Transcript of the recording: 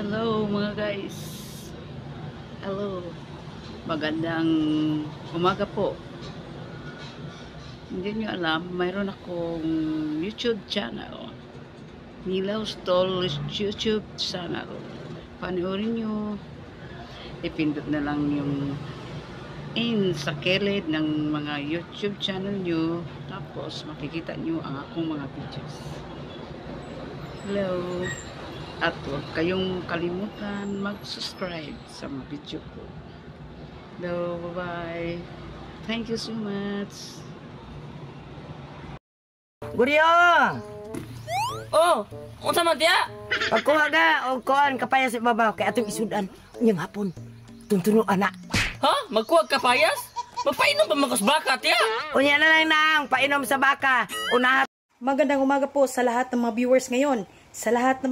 Hello mga guys. Hello. Magandang umaga po. Hindi nyo alam, mayroon akong YouTube channel. Nilaw Stall YouTube channel. Panoorin nyo. Ipindot na lang yung sa kilid ng mga YouTube channel nyo. Tapos makikita nyo ang akong mga videos. Hello. At huwag kayong kalimutan mag-subscribe sa mga video ko. Hello, bye-bye. Thank you so much. Guriyo! Oh, unsa man tiya? Pagkuha ka o kuhaan kapaya sa babaw kay atong isudan. Ngayong hapon, tuntuno anak. Ha? Magkuwag ka payas? Magpainom pa magkas baka tiya? Unya na lang nang painom sa baka. Unahat. Magandang umaga po sa lahat ng mga viewers ngayon. Sa lahat ng